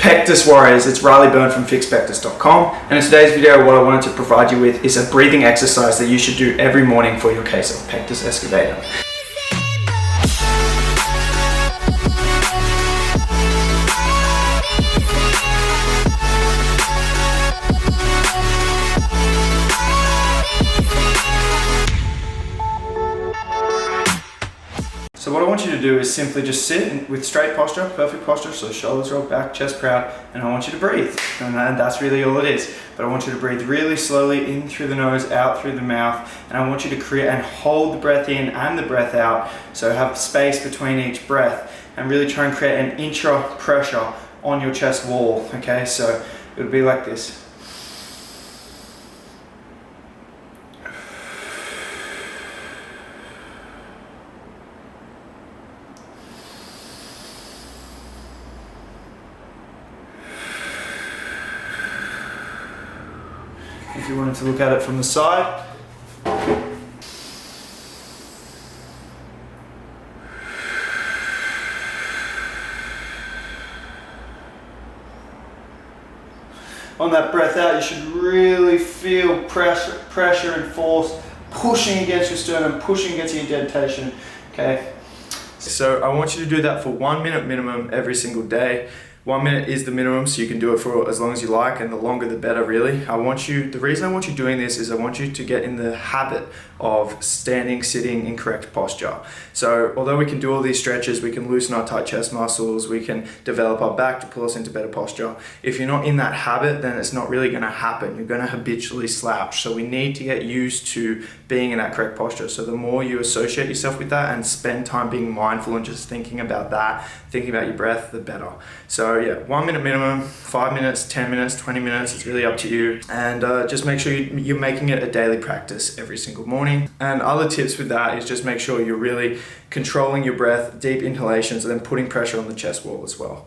Pectus Warriors, it's Byrne from fixpectus.com, and in today's video what I wanted to provide you with is a breathing exercise that you should do every morning for your case of Pectus Excavatum. So what I want you to do is simply just sit with straight posture, perfect posture, so shoulders rolled back, chest proud, and I want you to breathe. And that's really all it is. But I want you to breathe really slowly in through the nose, out through the mouth, and I want you to create and hold the breath in and the breath out, so have space between each breath, and really try and create an intra pressure on your chest wall, okay? So it would be like this. If you wanted to look at it from the side, on that breath out, you should really feel pressure and force pushing against your sternum, pushing against your indentation, okay? So I want you to do that for 1 minute minimum every single day. 1 minute is the minimum, so you can do it for as long as you like, and the longer the better, really. The reason I want you doing this is I want you to get in the habit of standing, sitting in correct posture. So although we can do all these stretches, we can loosen our tight chest muscles, we can develop our back to pull us into better posture. If you're not in that habit, then it's not really going to happen. You're going to habitually slouch. So we need to get used to being in that correct posture. So the more you associate yourself with that and spend time being mindful and just thinking about that, thinking about your breath, the better. So yeah, 1 minute minimum, 5 minutes, 10 minutes, 20 minutes, it's really up to you. And just make sure you're making it a daily practice every single morning. And other tips with that is just make sure you're really controlling your breath, deep inhalations, and then putting pressure on the chest wall as well.